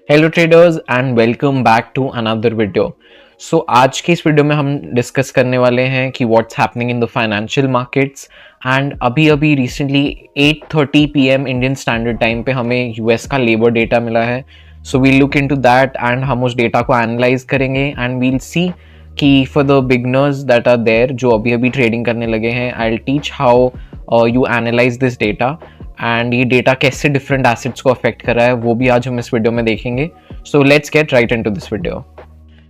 Hello traders and welcome back to another video. So आज के इस वीडियो में हम डिस्कस करने वाले हैं कि what's happening in the financial markets. And अभी अभी recently 8:30 PM Indian standard time पे हमें यूएस का लेबर डेटा मिला है। So we'll look into that and हम उस डेटा को एनालाइज करेंगे एंड वील सी कि for the beginners that are there जो अभी अभी ट्रेडिंग करने लगे हैं, I will teach how you analyse this data and ये डेटा कैसे डिफरेंट एसेट्स को अफेक्ट कर रहा है वो भी आज हम इस वीडियो में देखेंगे। So let's get right into this video.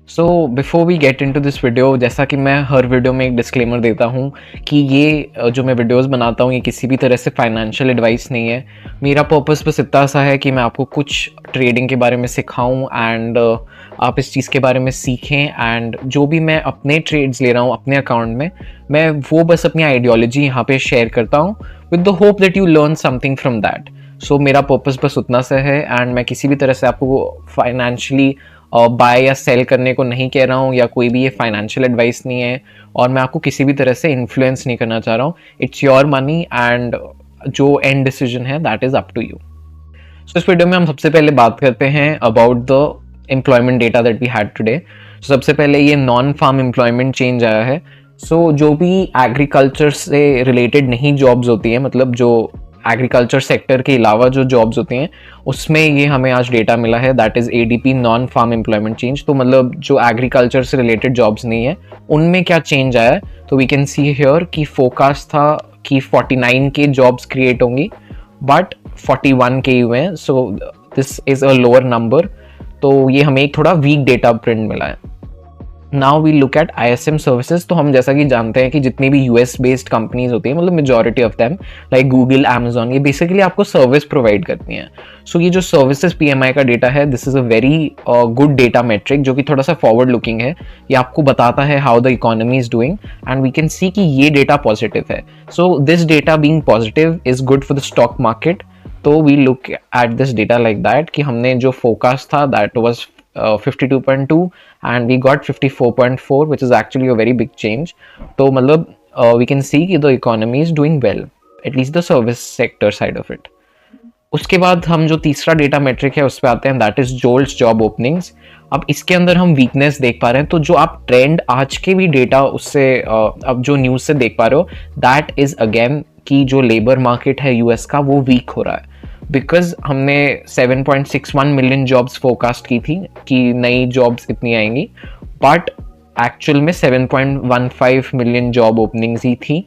So before we get into this video, जैसा कि मैं हर वीडियो में एक डिस्क्लेमर देता हूँ कि ये जो मैं वीडियोस बनाता हूँ ये किसी भी तरह से फाइनेंशियल एडवाइस नहीं है। मेरा पर्पस बस इतना सा है कि मैं आपको कुछ ट्रेडिंग के बारे में सिखाऊं एंड आप इस चीज़ के बारे में सीखें। एंड जो भी मैं अपने ट्रेड्स ले रहा हूँ अपने अकाउंट में, मैं वो बस अपनी आइडियोलॉजी यहाँ पे शेयर करता हूँ with the hope that you learn something from that. So मेरा पर्पस बस उतना सा है एंड मैं किसी भी तरह से आपको फाइनेंशियली बाय या सेल करने को नहीं कह रहा हूँ या कोई भी ये फाइनेंशियल एडवाइस नहीं है और मैं आपको किसी भी तरह से इन्फ्लुएंस नहीं करना चाह रहा हूँ। इट्स योर मनी एंड जो एंड डिसीजन है that is up to you. So इस वीडियो में हम सबसे पहले बात करते हैं about the employment data that we had today. सबसे पहले ये नॉन फार्म एम्प्लॉयमेंट चेंज आया है। सो जो भी एग्रीकल्चर से रिलेटेड नहीं जॉब्स होती हैं, मतलब जो एग्रीकल्चर सेक्टर के अलावा जो जॉब्स होती हैं उसमें ये हमें आज डेटा मिला है, that is ADP non farm employment change. तो मतलब जो एग्रीकल्चर से रिलेटेड जॉब्स नहीं है उनमें क्या चेंज आया है। तो वी कैन सी हियर कि फोकास्ट था कि 49 के जॉब्स क्रिएट होंगी बट 41 के हुए हैं। So this is a lower number. तो ये हमें एक थोड़ा वीक डेटा प्रिंट मिला है। Now we look at ISM services. तो हम जैसा कि जानते हैं कि जितनी भी यूएस बेस्ड कंपनीज होती हैं, मतलब majority of them like Google, Amazon, ये बेसिकली आपको सर्विस प्रोवाइड करती हैं। सो ये जो सर्विसेज PMI का डेटा है, this is a very good data metric जो कि थोड़ा सा फॉरवर्ड लुकिंग है। ये आपको बताता है how the economy is doing and we can see कि ये डेटा पॉजिटिव है। So this data being positive is good for the stock market. तो we look at this data like that कि हमने जो फोकस था that was 52.2 and we got 54.4 which is actually a very big change. तो मतलब we can see कि the economy is doing well, at least the service sector side of it. उसके बाद हम जो तीसरा डेटा मेट्रिक है उस पर आते हैं, दैट इज जोल्स जॉब ओपनिंग्स। अब इसके अंदर हम वीकनेस देख पा रहे हैं। तो जो आप ट्रेंड आज के भी डेटा उससे अब जो न्यूज़ से देख पा रहे हो, दैट इज अगेन कि जो लेबर मार्केट है यूएस का वो वीक हो रहा है। बिकॉज हमने 7.61 मिलियन जॉब्स फोरकास्ट की थी कि नई जॉब्स इतनी आएंगी, बट एक्चुअल में 7.15 मिलियन जॉब ओपनिंग्स ही थी,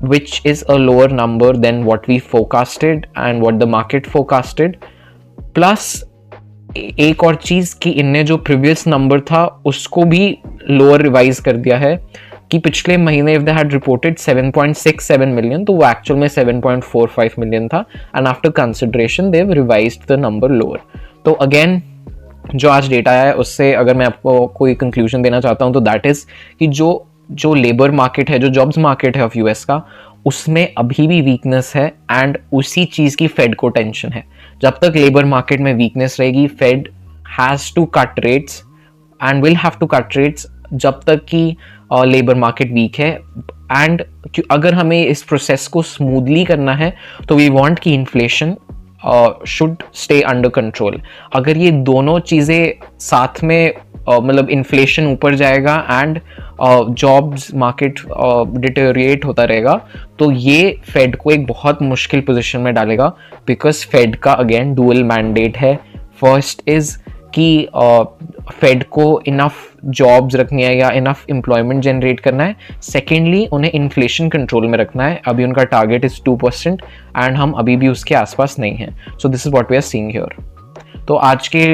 which is a lower number than what we forecasted and what the market forecasted. Plus एक और चीज़ कि इनने जो प्रीवियस नंबर था उसको भी लोअर रिवाइज कर दिया है कि पिछले महीने if they had reported 7.67 million तो वो एक्चुअल में 7.45 मिलियन था and after consideration they have revised the number lower. तो अगेन जो आज डेटा आया है उससे अगर मैं आपको कोई कंक्लूजन देना चाहता हूँ तो दैट इज़ कि जो लेबर मार्केट है, जो जॉब्स मार्केट है ऑफ यूएस का, उसमें अभी भी वीकनेस है एंड उसी चीज़ की फेड को टेंशन है। जब तक लेबर मार्केट में वीकनेस रहेगी, Fed has to cut rates and will have to cut rates जब तक कि लेबर मार्केट वीक है। एंड अगर हमें इस प्रोसेस को स्मूथली करना है तो वी वांट कि inflation should stay under control. अगर ये दोनों चीज़ें साथ में मतलब इन्फ्लेशन ऊपर जाएगा एंड जॉब्स मार्केट डिटेरिएट होता रहेगा तो ये फेड को एक बहुत मुश्किल पोजीशन में डालेगा। बिकॉज फेड का अगेन डुअल मैंडेट है। फर्स्ट इज कि फेड को इनफ जॉब्स रखनी है या इनफ एम्प्लॉयमेंट जनरेट करना है। सेकेंडली उन्हें इन्फ्लेशन कंट्रोल में रखना है। अभी उनका टारगेट इज 2% एंड हम अभी भी उसके आसपास नहीं हैं। So this is what we are seeing here. तो आज के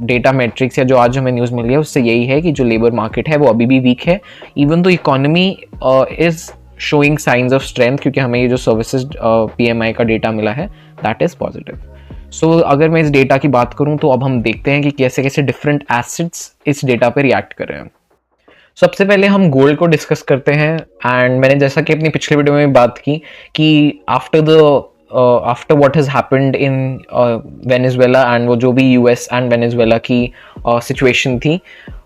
डेटा मैट्रिक्स या जो आज हमें न्यूज़ मिली है उससे यही है कि जो लेबर मार्केट है वो अभी भी वीक है, even though economy is showing science of strength, क्योंकि हमें ये जो सर्विसेज PMI का डेटा मिला है दैट इज़ पॉजिटिव। सो अगर मैं इस डेटा की बात करूं तो अब हम देखते हैं कि कैसे कैसे डिफरेंट एसेट्स इस डेटा पर रिएक्ट कर रहे हैं। सबसे पहले हम गोल्ड को डिस्कस करते हैं एंड मैंने जैसा कि अपनी पिछले वीडियो में बात की कि after the after what has happened in Venezuela and वो जो भी यूएस एंड वेनेजुएला की सिचुएशन थी,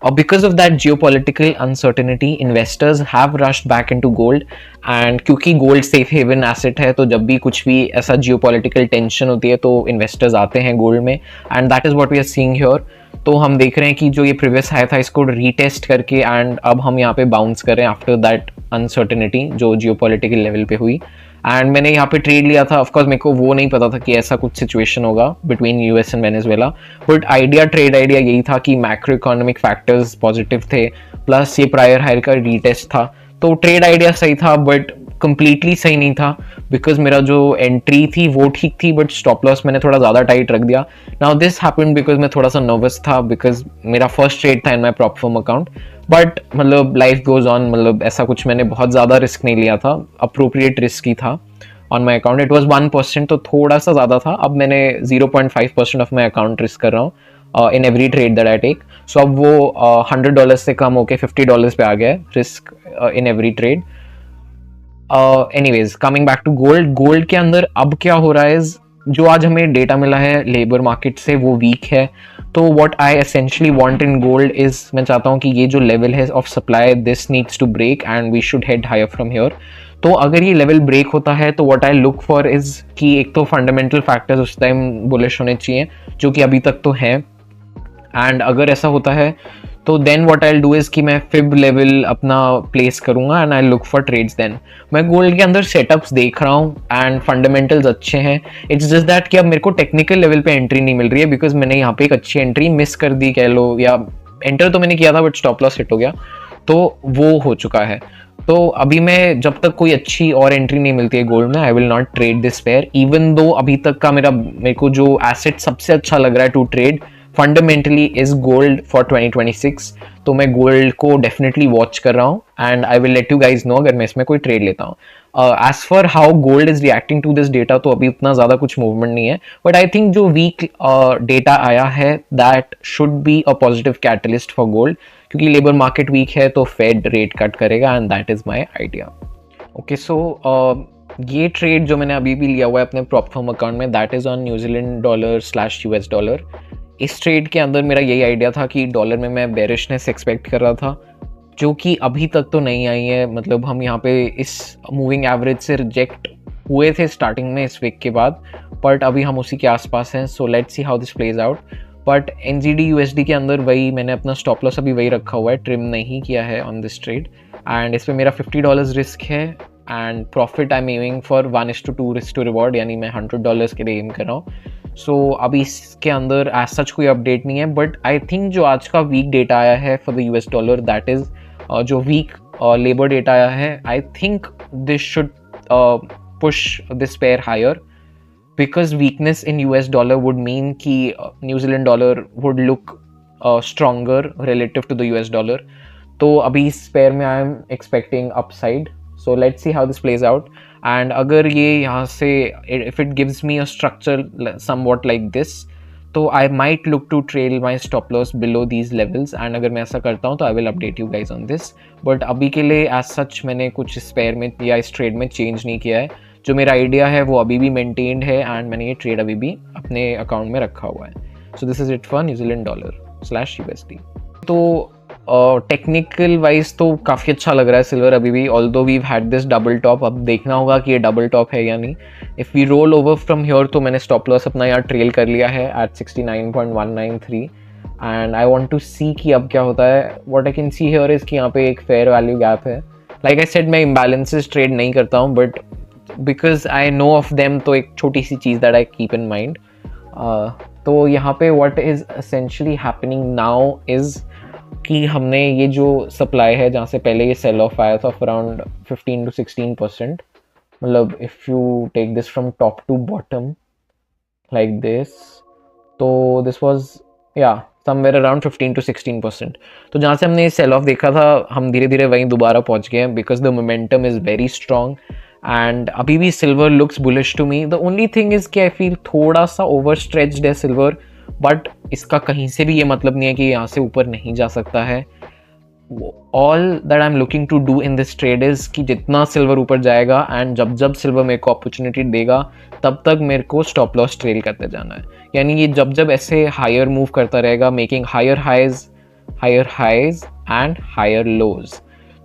because of that geopolitical uncertainty investors have rushed back into gold. And क्योंकि गोल्ड सेफ हेवन एसेट है, तो जब भी कुछ भी ऐसा जियोपॉलिटिकल टेंशन होती है तो इन्वेस्टर्स आते हैं गोल्ड में, and that is what we are seeing here. तो हम देख रहे हैं कि जो ये प्रीवियस हाई था इसको रीटेस्ट करके एंड अब हम यहाँ पे बाउंस कर रहे हैं आफ्टर दैट अनसर्टेनिटी जो जियोपॉलिटिकल लेवल पे हुई। एंड मैंने यहाँ पे ट्रेड लिया था। ऑफकोर्स मेरे को वो नहीं पता था कि ऐसा कुछ सिचुएशन होगा between US and Venezuela, but trade idea यही था कि मैक्रो इकोनॉमिक फैक्टर्स पॉजिटिव थे, प्लस ये प्रायर हायर का रीटेस्ट था। तो ट्रेड आइडिया सही था बट कंप्लीटली सही नहीं था, बिकॉज मेरा जो एंट्री थी वो ठीक थी बट स्टॉप लॉस मैंने थोड़ा ज़्यादा टाइट रख दिया। नाउ दिस हैपेंड बिकॉज मैं थोड़ा सा नर्वस था, बिकॉज मेरा फर्स्ट ट्रेड था इन माई प्रॉप फर्म अकाउंट। बट मतलब लाइफ गोज ऑन, मतलब ऐसा कुछ मैंने बहुत ज़्यादा रिस्क नहीं लिया था, अप्रोप्रिएट रिस्क ही था on my account. It was 1%, तो थोड़ा सा ज़्यादा था। अब मैंने 0.5% ऑफ माई अकाउंट रिस्क कर रहा हूँ in every trade that I take. So अब वो $100 से कम होके $50 पे आ गया है risk in every trade. Anyways coming back to gold के अंदर अब क्या हो रहा है, जो आज हमें डेटा मिला है लेबर मार्केट से वो वीक है। तो what I essentially want in gold is, मैं चाहता हूँ कि ये जो लेवल है of supply this needs to break and we should head higher from here. तो अगर ये लेवल ब्रेक होता है तो what I look for is कि एक तो फंडामेंटल फैक्टर्स उस टाइम बुलिश होने चाहिए जो कि अभी तक तो हैं। एंड अगर ऐसा होता है तो then what I do is कि मैं फिब लेवल अपना प्लेस करूंगा and I look for trades. Then मैं गोल्ड के अंदर सेटअप्स देख रहा हूँ एंड फंडामेंटल्स अच्छे हैं। इट्स जस्ट दैट कि अब मेरे को टेक्निकल लेवल पे एंट्री नहीं मिल रही है, बिकॉज मैंने यहाँ पे एक अच्छी एंट्री मिस कर दी कह लो, या एंटर तो मैंने किया था बट स्टॉप लॉस हिट हो गया, तो वो हो चुका है। तो अभी मैं जब तक कोई अच्छी और एंट्री नहीं मिलती है गोल्ड में, I will not trade this pair, even though अभी तक का मेरे को जो एसेट सबसे अच्छा लग रहा है to trade fundamentally is gold for 2026। तो मैं गोल्ड को डेफिनेटली वॉच कर रहा हूँ and I will let you guys know अगर मैं इसमें कोई ट्रेड लेता हूँ। As for how gold is reacting to this data, तो अभी उतना ज़्यादा कुछ मूवमेंट नहीं है, बट आई थिंक जो वीक डेटा आया है that should be a positive catalyst for gold, क्योंकि लेबर मार्केट वीक है तो फेड रेट कट करेगा and that is my idea. Okay, so ये ट्रेड जो मैंने अभी भी लिया हुआ है अपने प्रॉप फर्म अकाउंट में, that is on New Zealand dollar / US dollar. इस ट्रेड के अंदर मेरा यही आइडिया था कि डॉलर में मैं बेरिशनेस एक्सपेक्ट कर रहा था, जो कि अभी तक तो नहीं आई है। मतलब हम यहाँ पे इस मूविंग एवरेज से रिजेक्ट हुए थे स्टार्टिंग में इस वीक के बाद, बट अभी हम उसी के आसपास हैं। So let's see how this plays out. But NZD USD के अंदर वही मैंने अपना स्टॉप लॉस अभी वही रखा हुआ है, ट्रिम नहीं किया है ऑन दिस ट्रेड, एंड इस पर मेरा $50 रिस्क है and profit I am aiming for 1:2 risk to reward, यानी मैं $100 के लिए एम कर रहा हूँ। सो अभी इसके अंदर एज सच कोई अपडेट नहीं है, बट आई थिंक जो आज का वीक डेटा आया है for the US dollar, that is जो वीक लेबर डेटा आया है, I think this should push this pair higher, because weakness in US dollar would mean कि New Zealand dollar would look stronger relative to the US dollar. तो अभी इस pair में I am expecting upside. So let's see how this plays out. And अगर ये यहाँ से if it gives me a structure somewhat like this, तो I might look to trail my stop loss below these levels. And अगर मैं ऐसा करता हूँ तो I will update you guys on this. But अभी के लिए as such मैंने कुछ इस पेयर में या इस ट्रेड में चेंज नहीं किया है। जो मेरा आइडिया है वो अभी भी मेंटेन्ड है एंड मैंने ये ट्रेड अभी भी अपने अकाउंट में रखा हुआ है। So this is it for New Zealand dollar / USD। तो टेक्निकल वाइज तो काफ़ी अच्छा लग रहा है सिल्वर अभी भी, although we had this double top. अब देखना होगा कि ये डबल टॉप है या नहीं। If we roll over from here, तो मैंने स्टॉप लॉस अपना यहाँ ट्रेल कर लिया है at 69.193 and I want to see कि अब क्या होता है। What I can see here is कि यहाँ पे एक फेयर वैल्यू गैप है। लाइक आई सेड, मैं इम्बैलेंसेस ट्रेड नहीं करता हूँ, but because I know of them, तो एक छोटी सी चीज़ that I keep in mind. तो यहाँ पे what is essentially happening now is कि हमने ये जो सप्लाई है जहाँ से पहले ये सेल ऑफ आया था अराउंड 15 to 16%, मतलब if you take this from top to bottom like this, तो दिस वॉज या समवेयर अराउंड 15 to 16%। तो जहाँ से हमने ये सेल ऑफ देखा था, हम धीरे धीरे वहीं दोबारा पहुँच गए हैं, because the momentum is very strong and अभी भी silver looks bullish to me. The only thing is कि आई फील थोड़ा सा ओवर स्ट्रेच्ड है सिल्वर, बट इसका कहीं से भी ये मतलब नहीं है कि यहाँ से ऊपर नहीं जा सकता है। All that I am looking to do in this trade is कि जितना सिल्वर ऊपर जाएगा एंड जब जब सिल्वर मेरे को अपॉर्चुनिटी देगा तब तक मेरे को स्टॉप लॉस ट्रेल करते जाना है। यानी ये जब जब ऐसे हायर मूव करता रहेगा, making higher highs and higher lows,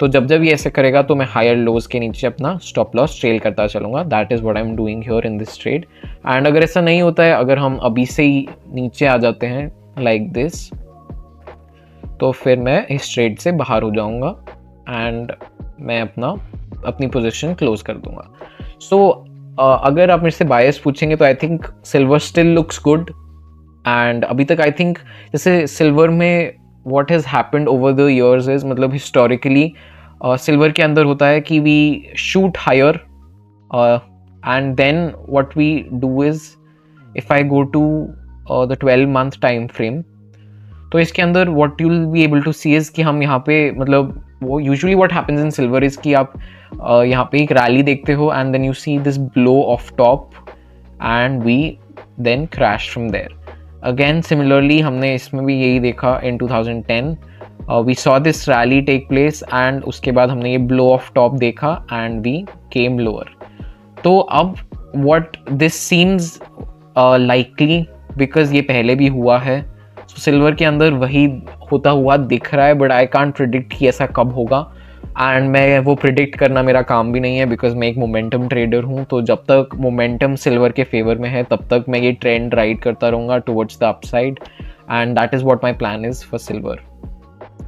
तो जब जब ये ऐसे करेगा तो मैं हायर लोज के नीचे अपना स्टॉप लॉस ट्रेल करता चलूँगा। That is what I am doing here in this trade. And अगर ऐसा नहीं होता है, अगर हम अभी से ही नीचे आ जाते हैं लाइक दिस, तो फिर मैं इस ट्रेड से बाहर हो जाऊंगा एंड मैं अपनी पोजीशन क्लोज कर दूंगा। सो अगर आप मेरे से बायस पूछेंगे तो I think silver still looks good. And अभी तक आई थिंक जैसे सिल्वर में what has happened over the years is, मतलब हिस्टोरिकली सिल्वर के अंदर होता है कि we shoot higher and then what we do is, if I go to the 12 month time frame, तो इसके अंदर what you will be able to see is कि हम यहाँ पे, मतलब वो usually what happens in silver is कि आप यहाँ पे एक रैली देखते हो and then you see this blow off top and we then crash from there again. Similarly हमने इसमें भी यही देखा in 2010, we saw this rally take place and उसके बाद हमने ये ब्लो ऑफ टॉप देखा एंड वी केम लोअर। तो अब what this seems likely, because ये पहले भी हुआ है, सिल्वर के अंदर वही होता हुआ दिख रहा है, बट आई कांट प्रिडिक्ट कि ऐसा कब होगा एंड मैं वो प्रिडिक्ट करना मेरा काम भी नहीं है, बिकॉज मैं एक मोमेंटम ट्रेडर हूँ। तो जब तक मोमेंटम सिल्वर के फेवर में है तब तक मैं ये ट्रेंड राइड करता रहूँगा towards the upside and that is what my plan is for silver.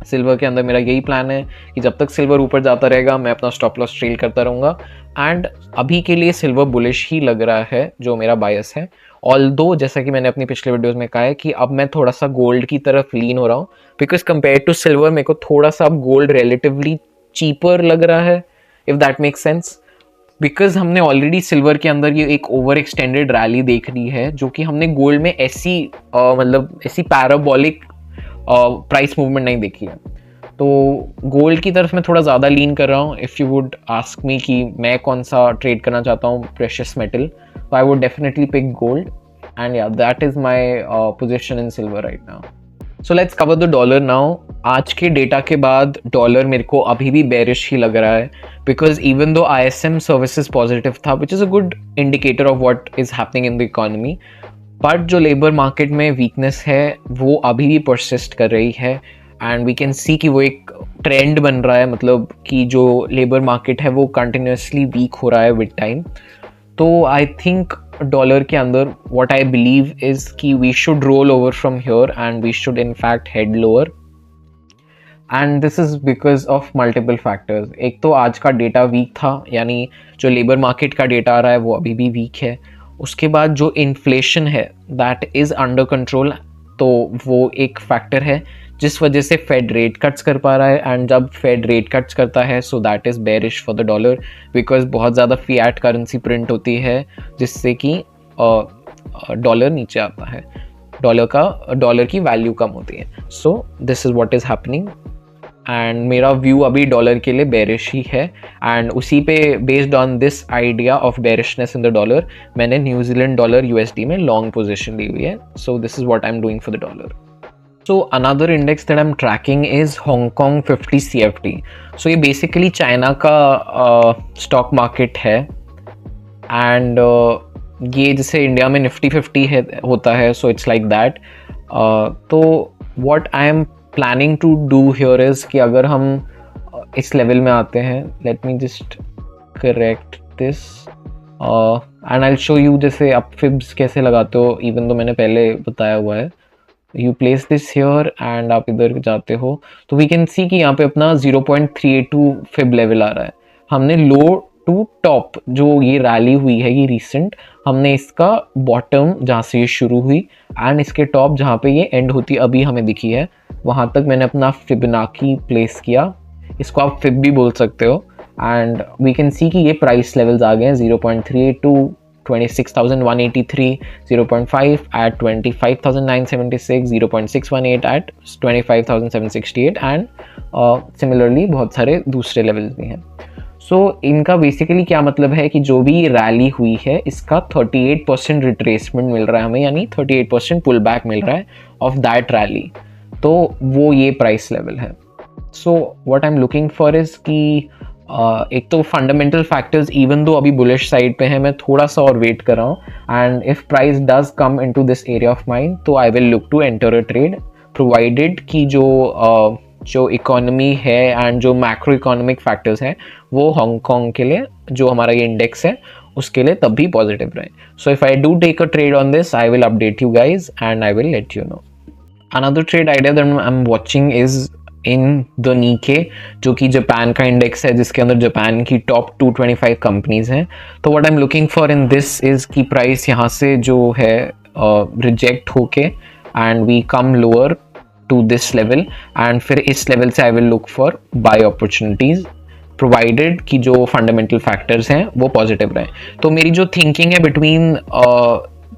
Silver के अंदर मेरा यही प्लान है कि जब तक सिल्वर ऊपर जाता रहेगा मैं अपना स्टॉप लॉस ट्रेल करता रहूँगा। एंड अभी के लिए सिल्वर बुलिश ही लग रहा है, जो मेरा बायस है। ऑल्दो जैसा कि मैंने अपनी पिछले वीडियोस में कहा है कि अब मैं थोड़ा सा गोल्ड की तरफ लीन हो रहा हूँ, बिकॉज कंपेयर टू सिल्वर मेरे को थोड़ा सा अब गोल्ड रिलेटिवली चीपर लग रहा है, if that makes sense. Because हमने ऑलरेडी सिल्वर के अंदर ये एक ओवर एक्सटेंडेड रैली देख ली है, जो कि हमने गोल्ड में ऐसी मतलब ऐसी पैराबोलिक प्राइस मूवमेंट नहीं देखी है। तो गोल्ड की तरफ मैं थोड़ा ज़्यादा लीन कर रहा हूँ। If you would ask me कि मैं कौन सा ट्रेड करना चाहता हूँ प्रेशियस मेटल, तो I would definitely pick gold and या that is my position in silver right now. So let's cover the dollar now. आज के डेटा के बाद डॉलर मेरे को अभी भी बेरिश ही लग रहा है, because even though ISM services positive था, which is a good indicator of what is happening in the economy, but जो लेबर मार्केट में वीकनेस है वो अभी भी परसिस्ट कर रही है एंड वी कैन सी कि वो एक ट्रेंड बन रहा है, मतलब कि जो लेबर मार्केट है वो कंटिन्यूसली वीक हो रहा है विद टाइम। तो आई थिंक डॉलर के अंदर व्हाट आई बिलीव इज़ कि we should roll over from here and we should in fact head lower, and this is because of multiple factors. एक तो आज का डेटा वीक था, यानी जो लेबर मार्केट का डेटा आ रहा है वो अभी भी वीक है। उसके बाद जो इन्फ्लेशन है दैट इज़ अंडर कंट्रोल, तो वो एक फैक्टर है जिस वजह से फेड रेट कट्स कर पा रहा है। एंड जब फेड रेट कट्स करता है so that is bearish for the dollar, because बहुत ज़्यादा फिएट करेंसी प्रिंट होती है जिससे कि डॉलर नीचे आता है, डॉलर की वैल्यू कम होती है। So this is what is happening and मेरा व्यू अभी डॉलर के लिए बेरिश ही है। एंड उसी पे based on this idea of bearishness in the dollar मैंने न्यूजीलैंड डॉलर USD में लॉन्ग पोजीशन ली हुई है। So this is what I am doing for the dollar. So another index that I'm tracking is Hong Kong 50 CFD. So ये basically China का stock market है and ये जैसे India में निफ्टी 50 है होता है, सो इट्स लाइक दैट। तो what I am planning to do here is कि अगर हम इस लेवल में आते हैं, let me just correct this and I will show you जैसे आप फिब्स कैसे लगाते हो, इवन तो मैंने पहले बताया हुआ है। You place this here and आप इधर जाते हो तो वी कैन सी कि यहाँ पे अपना 0.382 फिब लेवल आ रहा है। हमने लो टू टॉप जो ये रैली हुई है ये रिसेंट, हमने इसका बॉटम जहाँ से ये शुरू हुई एंड इसके टॉप जहाँ पे ये एंड होती अभी हमें दिखी है, वहाँ तक मैंने अपना फिबोनाची प्लेस किया। इसको आप फिब भी बोल सकते हो एंड वी कैन सी कि ये प्राइस लेवल्स आ गए हैं 0.382, 26,183, 0.5 at 25,976, 0.618 at 25,768 एंड सिमिलरली बहुत सारे दूसरे लेवल्स भी हैं। सो इनका बेसिकली क्या मतलब है कि जो भी रैली हुई है इसका 38% रिट्रेसमेंट मिल रहा है हमें, यानी 38% पुल बैक मिल रहा है ऑफ दैट रैली। तो वो ये प्राइस लेवल है। So what I am looking for is कि एक तो फंडामेंटल फैक्टर्स इवन दो अभी बुलिश साइड पे है, मैं थोड़ा सा और वेट कर रहा हूँ, and if price does come into this area of mind तो I will look to enter a trade, provided कि जो इकोनॉमी है एंड जो मैक्रो इकोनॉमिक फैक्टर्स हैं वो हांगकॉन्ग के लिए, जो हमारा ये इंडेक्स है उसके लिए तब भी पॉजिटिव रहे. So if I do take a trade on this I will update you guys and I will let you know. Another trade idea that I'm watching is in the Nikkei, जो कि Japan का index है जिसके अंदर Japan की top 225 companies हैं. तो what I am looking for in this is की प्राइस यहाँ से जो है रिजेक्ट होके and we come lower to this level, and फिर इस लेवल से I will look for buy opportunities, provided कि जो फंडामेंटल फैक्टर्स हैं वो पॉजिटिव रहें. तो मेरी जो थिंकिंग है बिटवीन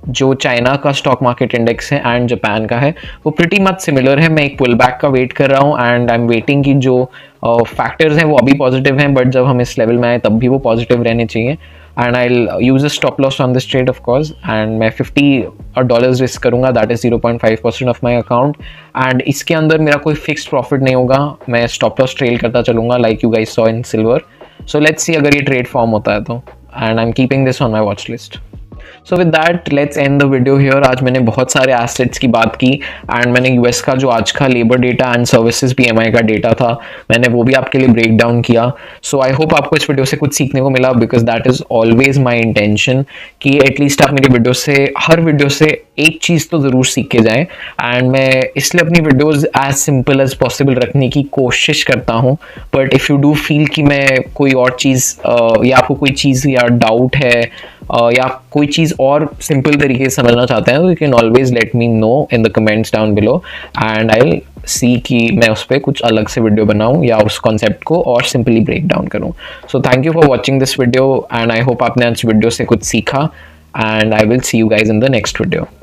जो चाइना का स्टॉक मार्केट इंडेक्स है एंड जापान का है वो प्रिटी मच सिमिलर है. मैं एक पुल बैक का वेट कर रहा हूँ एंड आई एम वेटिंग कि जो फैक्टर्स हैं वो अभी पॉजिटिव हैं, बट जब हम इस लेवल में आए तब भी वो पॉजिटिव रहने चाहिए. And I will use a stop loss on this trade off course, and मैं $50 रिस्क करूँगा, that is 0.5% of my account. And इसके अंदर मेरा कोई फिक्स्ड प्रॉफिट नहीं होगा, मैं स्टॉप लॉस ट्रेल करता चलूँगा like you guys saw in silver. So let's see अगर ये ट्रेड फॉर्म होता है तो, and I am keeping this on my watch list. So with that let's end the video here. आज मैंने बहुत सारे एसेट्स की बात की एंड मैंने यूएस का जो आज का labour data and services PMI का डेटा था मैंने वो भी आपके लिए ब्रेक डाउन किया. सो आई होप आपको इस वीडियो से कुछ सीखने को मिला, because that is always my intention कि एटलीस्ट आप मेरी वीडियो से, हर वीडियो से एक चीज़ तो ज़रूर सीख के जाएं. एंड मैं इसलिए अपनी videos as simple as possible रखने की कोशिश करता हूँ, but if you do feel कि मैं कोई और चीज़ या आपको कोई चीज़ या डाउट है या कोई चीज़ और सिंपल तरीके से समझना चाहते हैं तो you can always let me know in the comments down below, and I will see कि मैं उस पर कुछ अलग से वीडियो बनाऊं या उस कॉन्सेप्ट को और सिंपली ब्रेक डाउन करूं. So thank you for watching this video and I hope आपने आज वीडियो से कुछ सीखा, and I will see you guys in the next video.